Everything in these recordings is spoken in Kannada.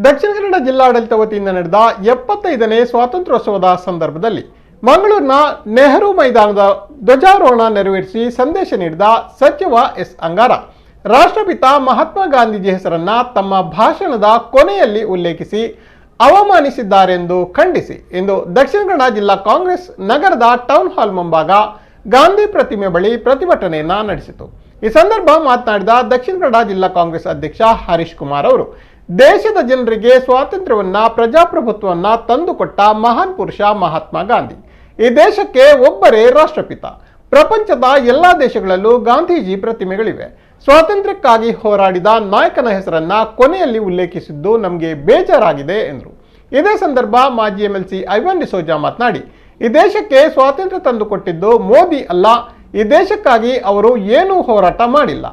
ದಕ್ಷಿಣ ಕನ್ನಡ ಜಿಲ್ಲಾಡಳಿತ ವತಿಯಿಂದ ನಡೆದ 75ನೇ ಸ್ವಾತಂತ್ರ್ಯೋತ್ಸವದ ಸಂದರ್ಭದಲ್ಲಿ ಮಂಗಳೂರಿನ ನೆಹರು ಮೈದಾನದ ಧ್ವಜಾರೋಹಣ ನೆರವೇರಿಸಿ ಸಂದೇಶ ನೀಡಿದ ಸಚಿವ ಎಸ್ ಅಂಗಾರ ರಾಷ್ಟ್ರಪಿತ ಮಹಾತ್ಮ ಗಾಂಧೀಜಿ ಹೆಸರನ್ನ ತಮ್ಮ ಭಾಷಣದ ಕೊನೆಯಲ್ಲಿ ಉಲ್ಲೇಖಿಸಿ ಅವಮಾನಿಸಿದ್ದಾರೆಂದು ಖಂಡಿಸಿ ಇಂದು ದಕ್ಷಿಣ ಕನ್ನಡ ಜಿಲ್ಲಾ ಕಾಂಗ್ರೆಸ್ ನಗರದ ಟೌನ್ ಹಾಲ್ ಮುಂಭಾಗ ಗಾಂಧಿ ಪ್ರತಿಮೆ ಬಳಿ ಪ್ರತಿಭಟನೆಯನ್ನ ನಡೆಸಿತು. ಈ ಸಂದರ್ಭ ಮಾತನಾಡಿದ ದಕ್ಷಿಣ ಕನ್ನಡ ಜಿಲ್ಲಾ ಕಾಂಗ್ರೆಸ್ ಅಧ್ಯಕ್ಷ ಹರೀಶ್ ಕುಮಾರ್ ಅವರು ದೇಶದ ಜನರಿಗೆ ಸ್ವಾತಂತ್ರ್ಯವನ್ನ ಪ್ರಜಾಪ್ರಭುತ್ವವನ್ನ ತಂದುಕೊಟ್ಟ ಮಹಾನ್ ಪುರುಷ ಮಹಾತ್ಮ ಗಾಂಧಿ ಈ ದೇಶಕ್ಕೆ ಒಬ್ಬರೇ ರಾಷ್ಟ್ರಪಿತ. ಪ್ರಪಂಚದ ಎಲ್ಲಾ ದೇಶಗಳಲ್ಲೂ ಗಾಂಧೀಜಿ ಪ್ರತಿಮೆಗಳಿವೆ. ಸ್ವಾತಂತ್ರ್ಯಕ್ಕಾಗಿ ಹೋರಾಡಿದ ನಾಯಕನ ಹೆಸರನ್ನ ಕೊನೆಯಲ್ಲಿ ಉಲ್ಲೇಖಿಸಿದ್ದು ನಮಗೆ ಬೇಜಾರಾಗಿದೆ ಎಂದರು. ಇದೇ ಸಂದರ್ಭ ಮಾಜಿ ಎಂಎಲ್ಸಿ ಐವನ್ ಡಿಸೋಜಾ ಮಾತನಾಡಿ ಈ ದೇಶಕ್ಕೆ ಸ್ವಾತಂತ್ರ್ಯ ತಂದುಕೊಟ್ಟಿದ್ದು ಮೋದಿ ಅಲ್ಲ, ಈ ದೇಶಕ್ಕಾಗಿ ಅವರು ಏನೂ ಹೋರಾಟ ಮಾಡಿಲ್ಲ.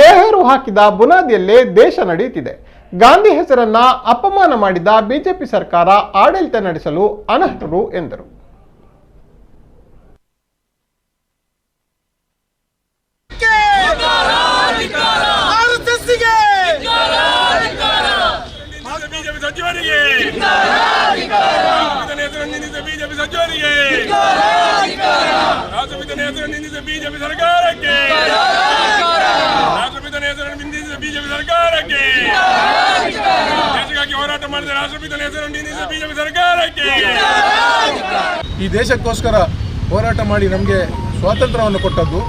ನೆಹರು ಹಾಕಿದ ಬುನಾದಿಯಲ್ಲೇ ದೇಶ ನಡೆಯುತ್ತಿದೆ. ಗಾಂಧಿ ಹೆಸರನ್ನ ಅಪಮಾನ ಮಾಡಿದ ಬಿಜೆಪಿ ಸರ್ಕಾರ ಆಡಳಿತ ನಡೆಸಲು ಅನರ್ಹರು ಎಂದರು. ಈ ದೇಶಕ್ಕೋಸ್ಕರ ಹೋರಾಟ ಮಾಡಿ ನಮಗೆ ಸ್ವಾತಂತ್ರ್ಯವನ್ನು ಕೊಟ್ಟದ್ದು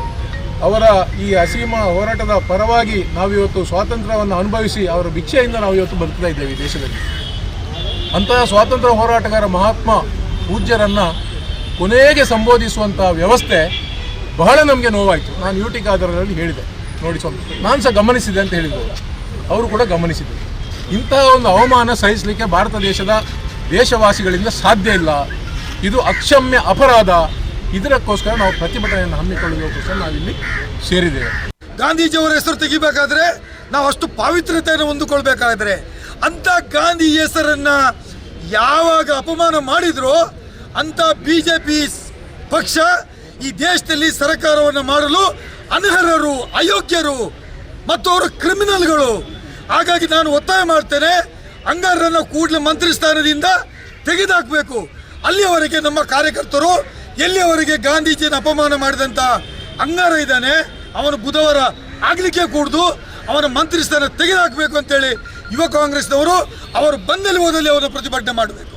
ಅವರ ಈ ಅಸೀಮ ಹೋರಾಟದ ಪರವಾಗಿ ನಾವಿವತ್ತು ಸ್ವಾತಂತ್ರ್ಯವನ್ನು ಅನುಭವಿಸಿ ಅವರ ಭಿಕ್ಷೆಯಿಂದ ನಾವು ಇವತ್ತು ಬದುಕ್ತಾ ಇದ್ದೇವೆ ಈ ದೇಶದಲ್ಲಿ. ಅಂತಹ ಸ್ವಾತಂತ್ರ್ಯ ಹೋರಾಟಗಾರ ಮಹಾತ್ಮ ಪೂಜ್ಯರನ್ನು ಕೊನೆಗೆ ಸಂಬೋಧಿಸುವಂಥ ವ್ಯವಸ್ಥೆ ಬಹಳ ನಮಗೆ ನೋವಾಯಿತು. ನಾನು ಯೂಟಿಕ್ ಆಧಾರದಲ್ಲಿ ಹೇಳಿದೆ, ನೋಡಿ ಸ್ವಂತ ನಾನು ಸಹ ಗಮನಿಸಿದೆ ಅಂತ ಹೇಳಿದ್ರು, ಅವರು ಕೂಡ ಗಮನಿಸಿದರು. ಇಂತಹ ಒಂದು ಅವಮಾನ ಸಹಿಸಲಿಕ್ಕೆ ಭಾರತ ದೇಶದ ದೇಶವಾಸಿಗಳಿಂದ ಸಾಧ್ಯ ಇಲ್ಲ. ಇದು ಅಕ್ಷಮ್ಯ ಅಪರಾಧ. ಇದಕ್ಕೋಸ್ಕರ ನಾವು ಪ್ರತಿಭಟನೆಯನ್ನು ಹಮ್ಮಿಕೊಳ್ಳುವುದಕ್ಕೋಸ್ಕರ ನಾವಿಲ್ಲಿ ಸೇರಿದ್ದೇವೆ. ಗಾಂಧೀಜಿಯವರ ಹೆಸರು ತೆಗಿಬೇಕಾದ್ರೆ ನಾವು ಅಷ್ಟು ಪಾವಿತ್ರ್ಯತೆಯನ್ನು ಹೊಂದಿಕೊಳ್ಬೇಕಾದ್ರೆ ಅಂತ ಗಾಂಧಿ ಹೆಸರನ್ನ ಯಾವಾಗ ಅಪಮಾನ ಮಾಡಿದ್ರೋ ಅಂತ ಬಿಜೆಪಿ ಪಕ್ಷ ಈ ದೇಶದಲ್ಲಿ ಸರ್ಕಾರವನ್ನು ಮಾಡಲು ಅನರ್ಹರು, ಅಯೋಗ್ಯರು ಮತ್ತು ಅವರು ಕ್ರಿಮಿನಲ್ಗಳು. ಹಾಗಾಗಿ ನಾನು ಒತ್ತಾಯ ಮಾಡ್ತೇನೆ, ಅಂಗಾರರನ್ನು ಕೂಡಲೇ ಮಂತ್ರಿ ಸ್ಥಾನದಿಂದ ತೆಗೆದುಹಾಕಬೇಕು. ಅಲ್ಲಿಯವರೆಗೆ ನಮ್ಮ ಕಾರ್ಯಕರ್ತರು ಎಲ್ಲಿಯವರೆಗೆ ಗಾಂಧೀಜಿಯನ್ನು ಅಪಮಾನ ಮಾಡಿದಂಥ ಅಂಗಾರ ಇದ್ದಾನೆ ಅವನು ಬುಧವಾರ ಆಗಲಿಕ್ಕೆ ಕೂಡದು ಅವನ ಮಂತ್ರಿ ಸ್ಥಾನ ತೆಗೆದುಹಾಕಬೇಕು ಅಂತೇಳಿ ಯುವ ಕಾಂಗ್ರೆಸ್ನವರು ಅವರು ಬಂದಲ್ಲಿ ಹೋದಲ್ಲಿ ಅವರ ಪ್ರತಿಭಟನೆ ಮಾಡಬೇಕು.